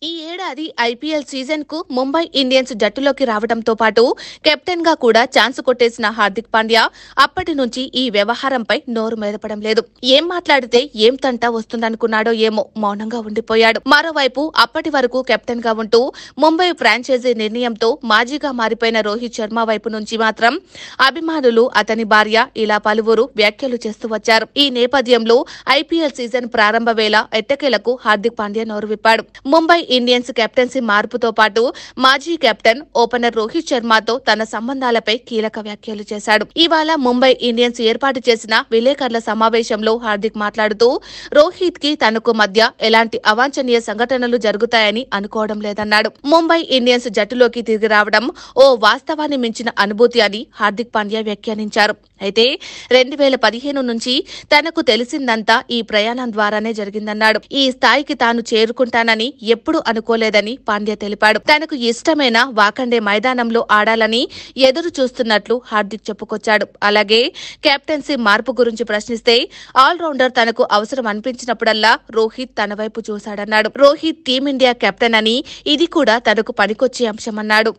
ఈ ఏడాది IPL season కు ముంబై ఇండియన్స్ జట్టులోకి రావడంతో పాటు కెప్టెన్ గా కూడా ఛాన్స్ కొట్టేసిన హార్దిక్ పాండ్యా అప్పటి నుంచి ఈ వ్యవహారంపై నోరు మెదపడం లేదు. ఏం మాట్లాడితే ఏం తంట వస్తుందనుకున్నాడో ఏమో మౌనంగా ఉండిపోయాడు. మరోవైపు అప్పటి వరకు కెప్టెన్ గా ఉంటూ ముంబై ఫ్రాంచైజీ నిర్ణయంతో మాజీగా మారిపోయిన రోహిత్ శర్మ వైపు నుంచి మాత్రం అభిమానులు, అతని భార్య ఇలా పలువురు వ్యాఖ్యలు చేస్తూ వచ్చారు. ఈ నేపథ్యంలో ఐపీఎల్ సీజన్ ప్రారంభ వేళ ఎట్టకేలకు హార్దిక్ పాండ్యా నోరు విప్పాడు. ముంబై ఇండియన్స్ కెప్టెన్సీ మార్పుతో పాటు మాజీ కెప్టెన్, ఓపెనర్ రోహిత్ శర్మతో తన సంబంధాలపై కీలక వ్యాఖ్యలు చేశాడు. ఇవాళ ముంబై ఇండియన్స్ ఏర్పాటు చేసిన విలేకరుల సమావేశంలో హార్దిక్ మాట్లాడుతూ రోహిత్ కి తనకు మధ్య ఎలాంటి అవాంఛనీయ సంఘటనలు జరుగుతాయని అనుకోవడం లేదన్నాడు. ముంబై ఇండియన్స్ జట్టులోకి తిరిగి రావడం ఓ వాస్తవాన్ని మించిన అనుభూతి అని హార్దిక్ పాండ్యా వ్యాఖ్యానించారు. అయితే 2015 నుంచి తనకు తెలిసిందంతా ఈ ప్రయాణం ద్వారానే జరిగిందన్నాడు. ఈ స్థాయికి తాను చేరుకుంటానని ఎప్పుడూ అనుకోలేదని పాండ్యా తెలిపాడు. తనకు ఇష్టమైన వాకండే మైదానంలో ఆడాలని ఎదురు చూస్తున్నట్లు హార్దిక్ చెప్పుకొచ్చాడు. అలాగే కెప్టెన్సీ మార్పు గురించి ప్రశ్నిస్తే ఆల్రౌండర్ తనకు అవసరం అనిపించినప్పుడల్లా రోహిత్ తన వైపు చూశాడన్నాడు. రోహిత్ టీమిండియా కెప్టెన్ అని, ఇది కూడా తనకు పనికొచ్చే అంశమన్నాడు.